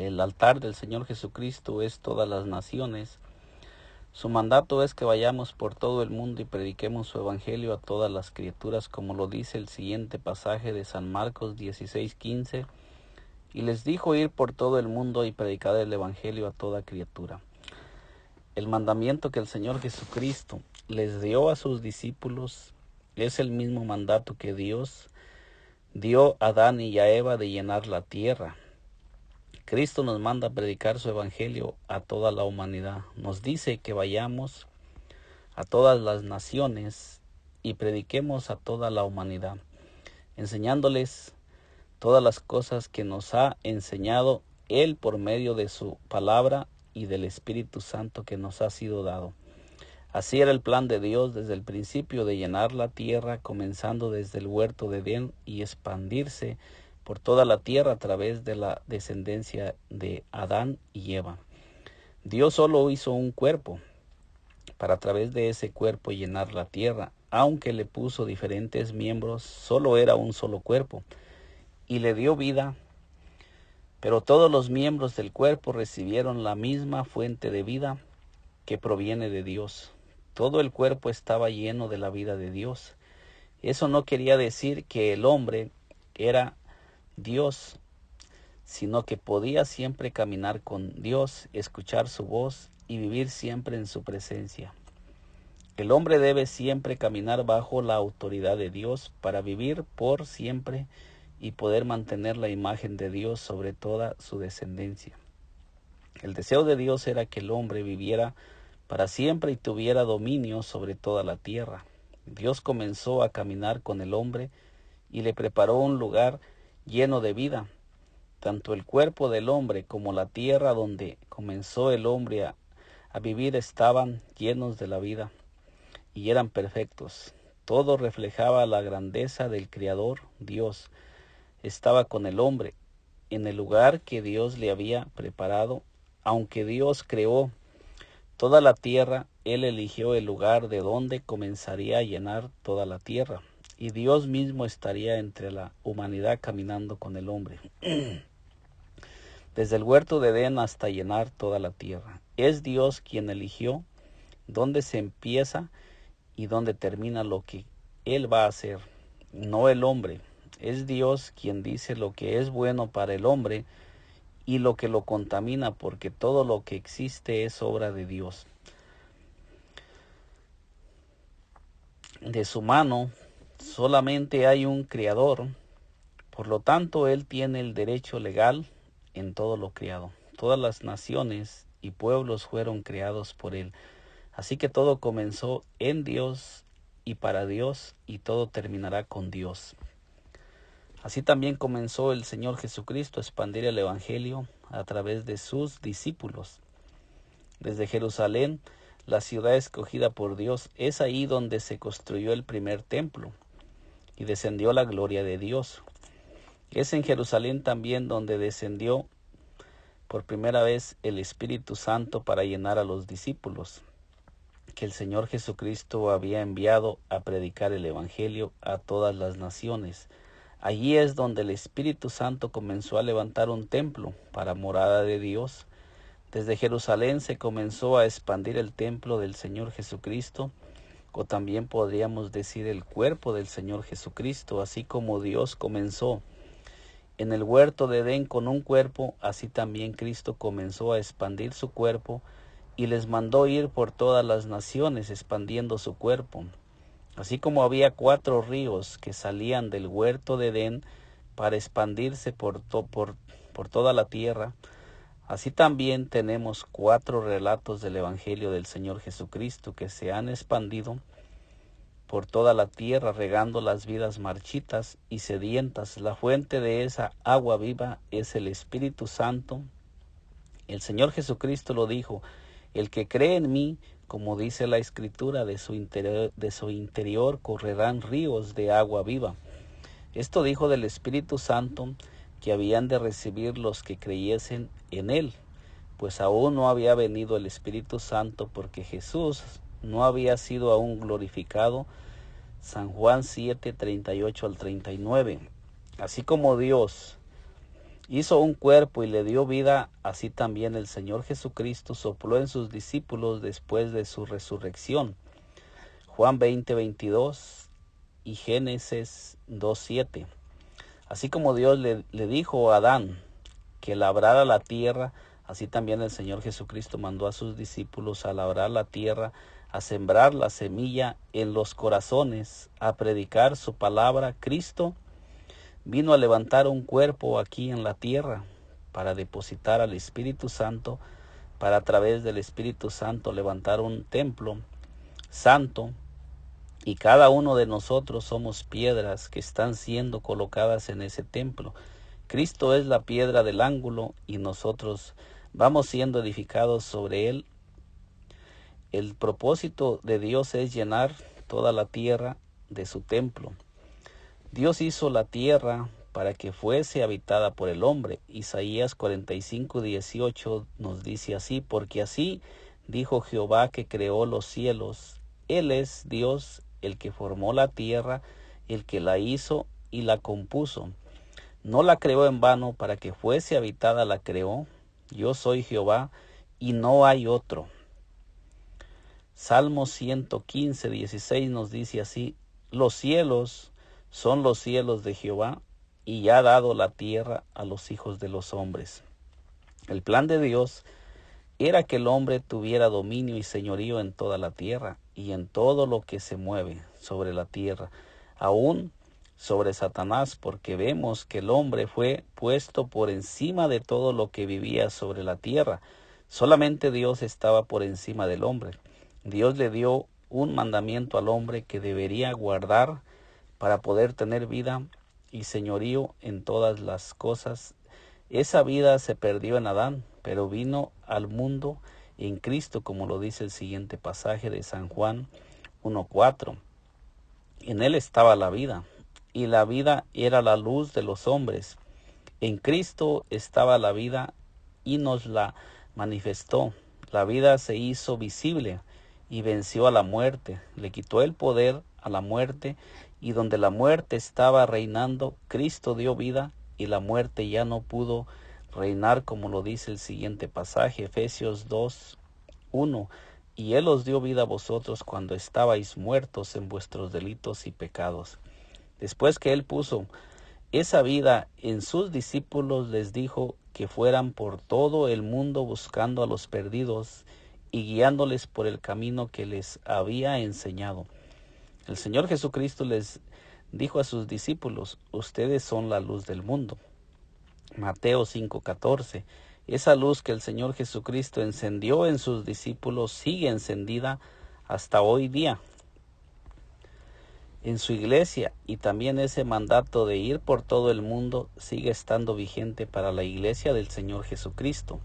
El altar del Señor Jesucristo es todas las naciones. Su mandato es que vayamos por todo el mundo y prediquemos su evangelio a todas las criaturas, como lo dice el siguiente pasaje de San Marcos 16:15. Y les dijo ir por todo el mundo y predicar el evangelio a toda criatura. El mandamiento que el Señor Jesucristo les dio a sus discípulos es el mismo mandato que Dios dio a Adán y a Eva de llenar la tierra. Cristo nos manda a predicar su evangelio a toda la humanidad. Nos dice que vayamos a todas las naciones y prediquemos a toda la humanidad, enseñándoles todas las cosas que nos ha enseñado Él por medio de su palabra y del Espíritu Santo que nos ha sido dado. Así era el plan de Dios desde el principio, de llenar la tierra, comenzando desde el huerto de Edén y expandirse por toda la tierra a través de la descendencia de Adán y Eva. Dios solo hizo un cuerpo para a través de ese cuerpo llenar la tierra. Aunque le puso diferentes miembros, solo era un solo cuerpo y le dio vida, pero todos los miembros del cuerpo recibieron la misma fuente de vida que proviene de Dios. Todo el cuerpo estaba lleno de la vida de Dios. Eso no quería decir que el hombre era Dios, sino que podía siempre caminar con Dios, escuchar su voz y vivir siempre en su presencia. El hombre debe siempre caminar bajo la autoridad de Dios para vivir por siempre y poder mantener la imagen de Dios sobre toda su descendencia. El deseo de Dios era que el hombre viviera para siempre y tuviera dominio sobre toda la tierra. Dios comenzó a caminar con el hombre y le preparó un lugar lleno de vida. Tanto el cuerpo del hombre como la tierra donde comenzó el hombre a vivir estaban llenos de la vida y eran perfectos. Todo reflejaba la grandeza del Creador. Dios estaba con el hombre en el lugar que Dios le había preparado. Aunque Dios creó toda la tierra, Él eligió el lugar de donde comenzaría a llenar toda la tierra, y Dios mismo estaría entre la humanidad caminando con el hombre, desde el huerto de Edén hasta llenar toda la tierra. Es Dios quien eligió dónde se empieza y dónde termina lo que Él va a hacer, no el hombre. Es Dios quien dice lo que es bueno para el hombre y lo que lo contamina, porque todo lo que existe es obra de Dios. De su mano solamente hay un creador, por lo tanto Él tiene el derecho legal en todo lo creado. Todas las naciones y pueblos fueron creados por Él. Así que todo comenzó en Dios y para Dios, y todo terminará con Dios. Así también comenzó el Señor Jesucristo a expandir el Evangelio a través de sus discípulos. Desde Jerusalén, la ciudad escogida por Dios, es ahí donde se construyó el primer templo y descendió la gloria de Dios. Es en Jerusalén también donde descendió por primera vez el Espíritu Santo para llenar a los discípulos que el Señor Jesucristo había enviado a predicar el Evangelio a todas las naciones. Allí es donde el Espíritu Santo comenzó a levantar un templo para morada de Dios. Desde Jerusalén se comenzó a expandir el templo del Señor Jesucristo, o también podríamos decir el cuerpo del Señor Jesucristo. Así como Dios comenzó en el huerto de Edén con un cuerpo, así también Cristo comenzó a expandir su cuerpo y les mandó ir por todas las naciones expandiendo su cuerpo. Así como había 4 ríos que salían del huerto de Edén para expandirse por toda la tierra, así también tenemos 4 relatos del Evangelio del Señor Jesucristo que se han expandido por toda la tierra, regando las vidas marchitas y sedientas. La fuente de esa agua viva es el Espíritu Santo. El Señor Jesucristo lo dijo: el que cree en mí, como dice la Escritura, de su interior correrán ríos de agua viva. Esto dijo del Espíritu Santo que habían de recibir los que creyesen en Él, pues aún no había venido el Espíritu Santo porque Jesús no había sido aún glorificado. San Juan 7, 38 al 39. Así como Dios hizo un cuerpo y le dio vida, así también el Señor Jesucristo sopló en sus discípulos después de su resurrección. Juan 20:22 y Génesis 2:7. Así como Dios le dijo a Adán que labrara la tierra, así también el Señor Jesucristo mandó a sus discípulos a labrar la tierra, a sembrar la semilla en los corazones, a predicar su palabra. Cristo vino a levantar un cuerpo aquí en la tierra para depositar al Espíritu Santo, para a través del Espíritu Santo levantar un templo santo, y cada uno de nosotros somos piedras que están siendo colocadas en ese templo. Cristo es la piedra del ángulo y nosotros vamos siendo edificados sobre él. El propósito de Dios es llenar toda la tierra de su templo. Dios hizo la tierra para que fuese habitada por el hombre. Isaías 45:18 nos dice así: porque así dijo Jehová que creó los cielos. Él es Dios, el que formó la tierra, el que la hizo y la compuso. No la creó en vano, para que fuese habitada la creó. Yo soy Jehová y no hay otro. Salmo 115:16 nos dice así: los cielos son los cielos de Jehová, y ha dado la tierra a los hijos de los hombres. El plan de Dios era que el hombre tuviera dominio y señorío en toda la tierra y en todo lo que se mueve sobre la tierra, aún sobre Satanás, porque vemos que el hombre fue puesto por encima de todo lo que vivía sobre la tierra. Solamente Dios estaba por encima del hombre. Dios le dio un mandamiento al hombre que debería guardar para poder tener vida y señorío en todas las cosas. Esa vida se perdió en Adán, pero vino al mundo en Cristo, como lo dice el siguiente pasaje de San Juan 1:4. En él estaba la vida, y la vida era la luz de los hombres. En Cristo estaba la vida y nos la manifestó. La vida se hizo visible y venció a la muerte, le quitó el poder a la muerte, y donde la muerte estaba reinando, Cristo dio vida y la muerte ya no pudo reinar, como lo dice el siguiente pasaje, Efesios 2:1. Y él os dio vida a vosotros cuando estabais muertos en vuestros delitos y pecados. Después que él puso esa vida en sus discípulos, les dijo que fueran por todo el mundo buscando a los perdidos y guiándoles por el camino que les había enseñado. El Señor Jesucristo les dijo a sus discípulos: ustedes son la luz del mundo. Mateo 5:14. Esa luz que el Señor Jesucristo encendió en sus discípulos sigue encendida hasta hoy día en su iglesia, y también ese mandato de ir por todo el mundo sigue estando vigente para la iglesia del Señor Jesucristo.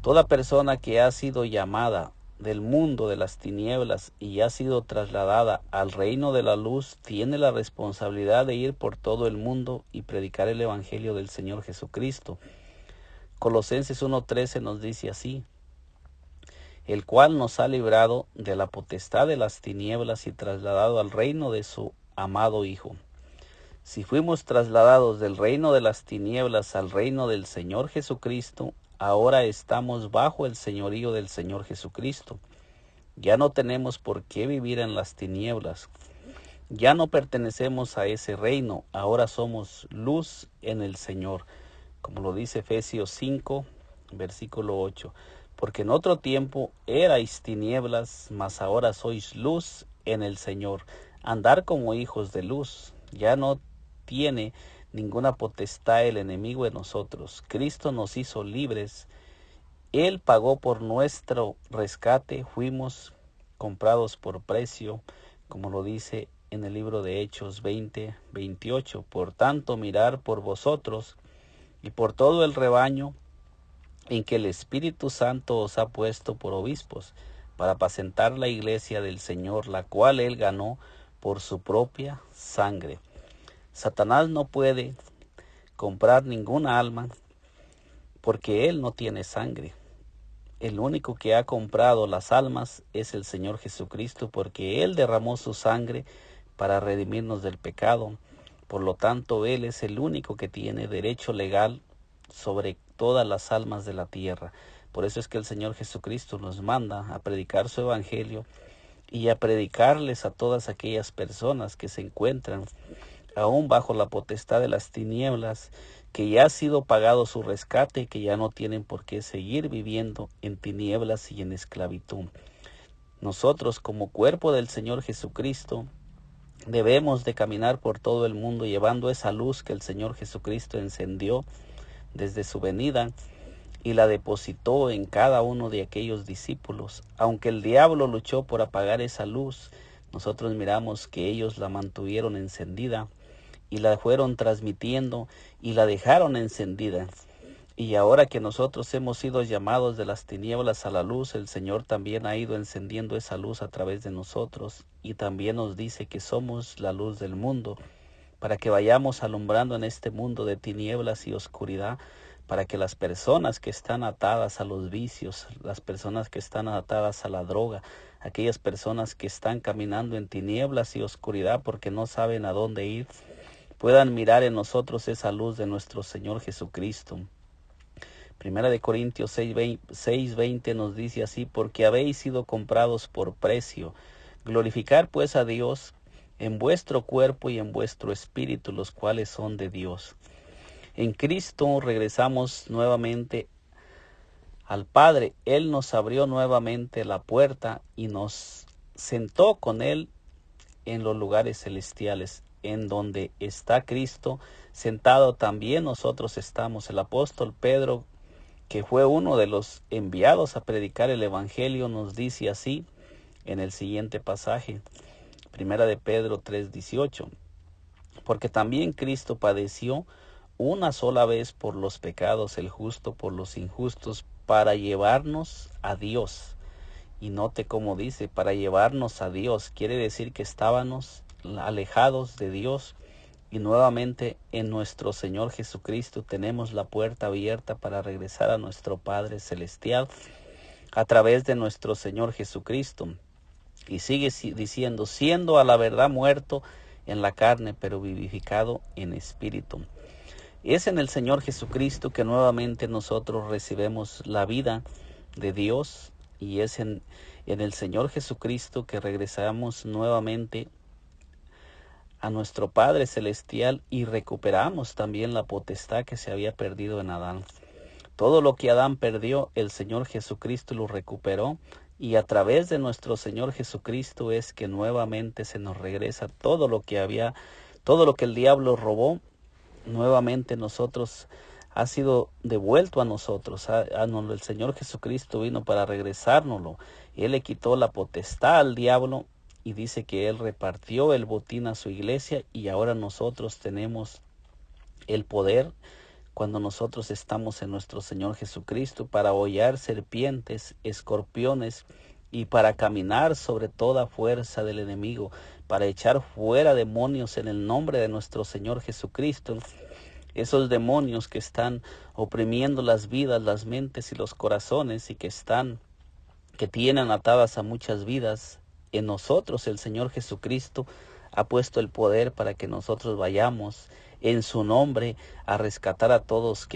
Toda persona que ha sido llamada del mundo de las tinieblas y ha sido trasladada al reino de la luz tiene la responsabilidad de ir por todo el mundo y predicar el evangelio del Señor Jesucristo. Colosenses 1:13 nos dice así: el cual nos ha librado de la potestad de las tinieblas y trasladado al reino de su amado Hijo. Si fuimos trasladados del reino de las tinieblas al reino del Señor Jesucristo, ahora estamos bajo el señorío del Señor Jesucristo. Ya no tenemos por qué vivir en las tinieblas. Ya no pertenecemos a ese reino, ahora somos luz en el Señor, como lo dice Efesios 5, versículo 8. Porque en otro tiempo erais tinieblas, mas ahora sois luz en el Señor. Andar como hijos de luz. Ya no tiene ninguna potestad el enemigo en nosotros. Cristo nos hizo libres. Él pagó por nuestro rescate. Fuimos comprados por precio, como lo dice en el libro de Hechos 20:28. Por tanto, mirar por vosotros y por todo el rebaño en que el Espíritu Santo os ha puesto por obispos, para apacentar la iglesia del Señor, la cual él ganó por su propia sangre. Satanás no puede comprar ninguna alma porque él no tiene sangre. El único que ha comprado las almas es el Señor Jesucristo, porque él derramó su sangre para redimirnos del pecado. Por lo tanto, él es el único que tiene derecho legal sobre todas las almas de la tierra. Por eso es que el Señor Jesucristo nos manda a predicar su evangelio y a predicarles a todas aquellas personas que se encuentran aún bajo la potestad de las tinieblas, que ya ha sido pagado su rescate y que ya no tienen por qué seguir viviendo en tinieblas y en esclavitud. Nosotros, como cuerpo del Señor Jesucristo, debemos de caminar por todo el mundo llevando esa luz que el Señor Jesucristo encendió desde su venida y la depositó en cada uno de aquellos discípulos. Aunque el diablo luchó por apagar esa luz, nosotros miramos que ellos la mantuvieron encendida y la fueron transmitiendo y la dejaron encendida. Y ahora que nosotros hemos sido llamados de las tinieblas a la luz, el Señor también ha ido encendiendo esa luz a través de nosotros y también nos dice que somos la luz del mundo, para que vayamos alumbrando en este mundo de tinieblas y oscuridad, para que las personas que están atadas a los vicios, las personas que están atadas a la droga, aquellas personas que están caminando en tinieblas y oscuridad porque no saben a dónde ir, puedan mirar en nosotros esa luz de nuestro Señor Jesucristo. Primera de Corintios 6:20 nos dice así: porque habéis sido comprados por precio. Glorificar pues a Dios en vuestro cuerpo y en vuestro espíritu, los cuales son de Dios. En Cristo regresamos nuevamente al Padre. Él nos abrió nuevamente la puerta y nos sentó con Él en los lugares celestiales. En donde está Cristo sentado, también nosotros estamos. El apóstol Pedro, que fue uno de los enviados a predicar el evangelio, nos dice así en el siguiente pasaje, Primera de Pedro 3:18: porque también Cristo padeció una sola vez por los pecados, el justo por los injustos, para llevarnos a Dios. Y note cómo dice, para llevarnos a Dios. Quiere decir que estábamos alejados de Dios, y nuevamente en nuestro Señor Jesucristo tenemos la puerta abierta para regresar a nuestro Padre Celestial a través de nuestro Señor Jesucristo. Y sigue diciendo: siendo a la verdad muerto en la carne, pero vivificado en espíritu. Es en el Señor Jesucristo que nuevamente nosotros recibimos la vida de Dios, y es en el Señor Jesucristo que regresamos nuevamente a nuestro Padre Celestial y recuperamos también la potestad que se había perdido en Adán. Todo lo que Adán perdió, el Señor Jesucristo lo recuperó, y a través de nuestro Señor Jesucristo es que nuevamente se nos regresa todo lo que el diablo robó. Nuevamente nosotros ha sido devuelto a nosotros. El Señor Jesucristo vino para regresárnoslo. Él le quitó la potestad al diablo y dice que Él repartió el botín a su iglesia, y ahora nosotros tenemos el poder, cuando nosotros estamos en nuestro Señor Jesucristo, para hollar serpientes, escorpiones, y para caminar sobre toda fuerza del enemigo, para echar fuera demonios en el nombre de nuestro Señor Jesucristo. Esos demonios que están oprimiendo las vidas, las mentes y los corazones, y que tienen atadas a muchas vidas, en nosotros el Señor Jesucristo ha puesto el poder para que nosotros vayamos en su nombre a rescatar a todos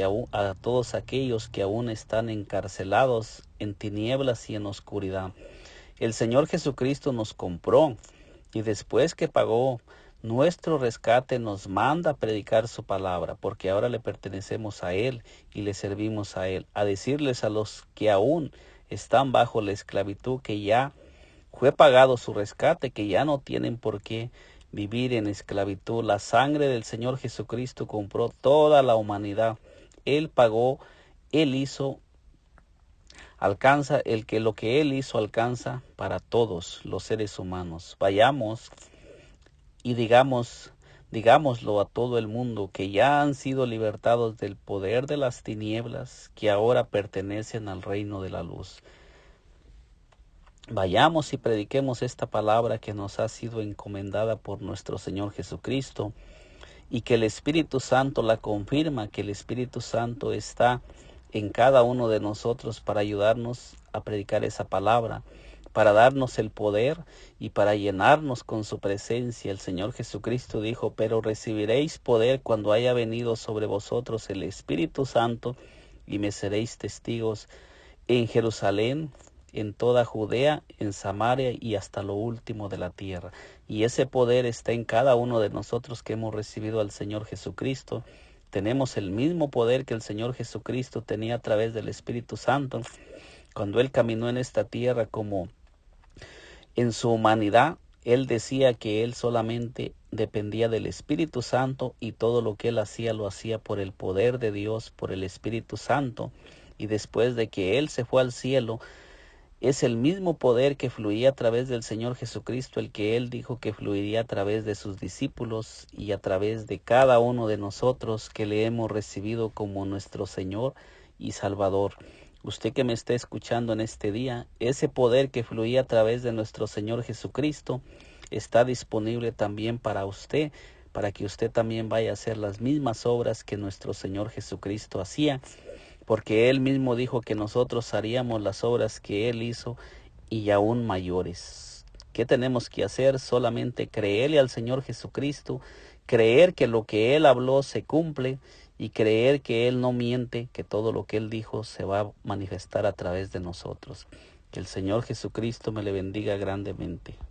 aquellos que aún están encarcelados en tinieblas y en oscuridad. El Señor Jesucristo nos compró, y después que pagó nuestro rescate nos manda a predicar su palabra, porque ahora le pertenecemos a Él y le servimos a Él, a decirles a los que aún están bajo la esclavitud que ya fue pagado su rescate, que ya no tienen por qué vivir en esclavitud. La sangre del Señor Jesucristo compró toda la humanidad. Él pagó, Él hizo, lo que Él hizo alcanza para todos los seres humanos. Vayamos y digámoslo a todo el mundo, que ya han sido libertados del poder de las tinieblas, que ahora pertenecen al reino de la luz. Vayamos y prediquemos esta palabra que nos ha sido encomendada por nuestro Señor Jesucristo, y que el Espíritu Santo la confirma, que el Espíritu Santo está en cada uno de nosotros para ayudarnos a predicar esa palabra, para darnos el poder y para llenarnos con su presencia. El Señor Jesucristo dijo, pero recibiréis poder cuando haya venido sobre vosotros el Espíritu Santo, y me seréis testigos en Jerusalén, en toda Judea, en Samaria y hasta lo último de la tierra. Y ese poder está en cada uno de nosotros que hemos recibido al Señor Jesucristo. Tenemos el mismo poder que el Señor Jesucristo tenía a través del Espíritu Santo cuando Él caminó en esta tierra. Como en su humanidad, Él decía que Él solamente dependía del Espíritu Santo, y todo lo que Él hacía lo hacía por el poder de Dios, por el Espíritu Santo. Y después de que Él se fue al cielo, es el mismo poder que fluía a través del Señor Jesucristo el que Él dijo que fluiría a través de sus discípulos y a través de cada uno de nosotros que le hemos recibido como nuestro Señor y Salvador. Usted que me está escuchando en este día, ese poder que fluía a través de nuestro Señor Jesucristo está disponible también para usted, para que usted también vaya a hacer las mismas obras que nuestro Señor Jesucristo hacía, porque Él mismo dijo que nosotros haríamos las obras que Él hizo y aún mayores. ¿Qué tenemos que hacer? Solamente creerle al Señor Jesucristo, creer que lo que Él habló se cumple y creer que Él no miente, que todo lo que Él dijo se va a manifestar a través de nosotros. Que el Señor Jesucristo me le bendiga grandemente.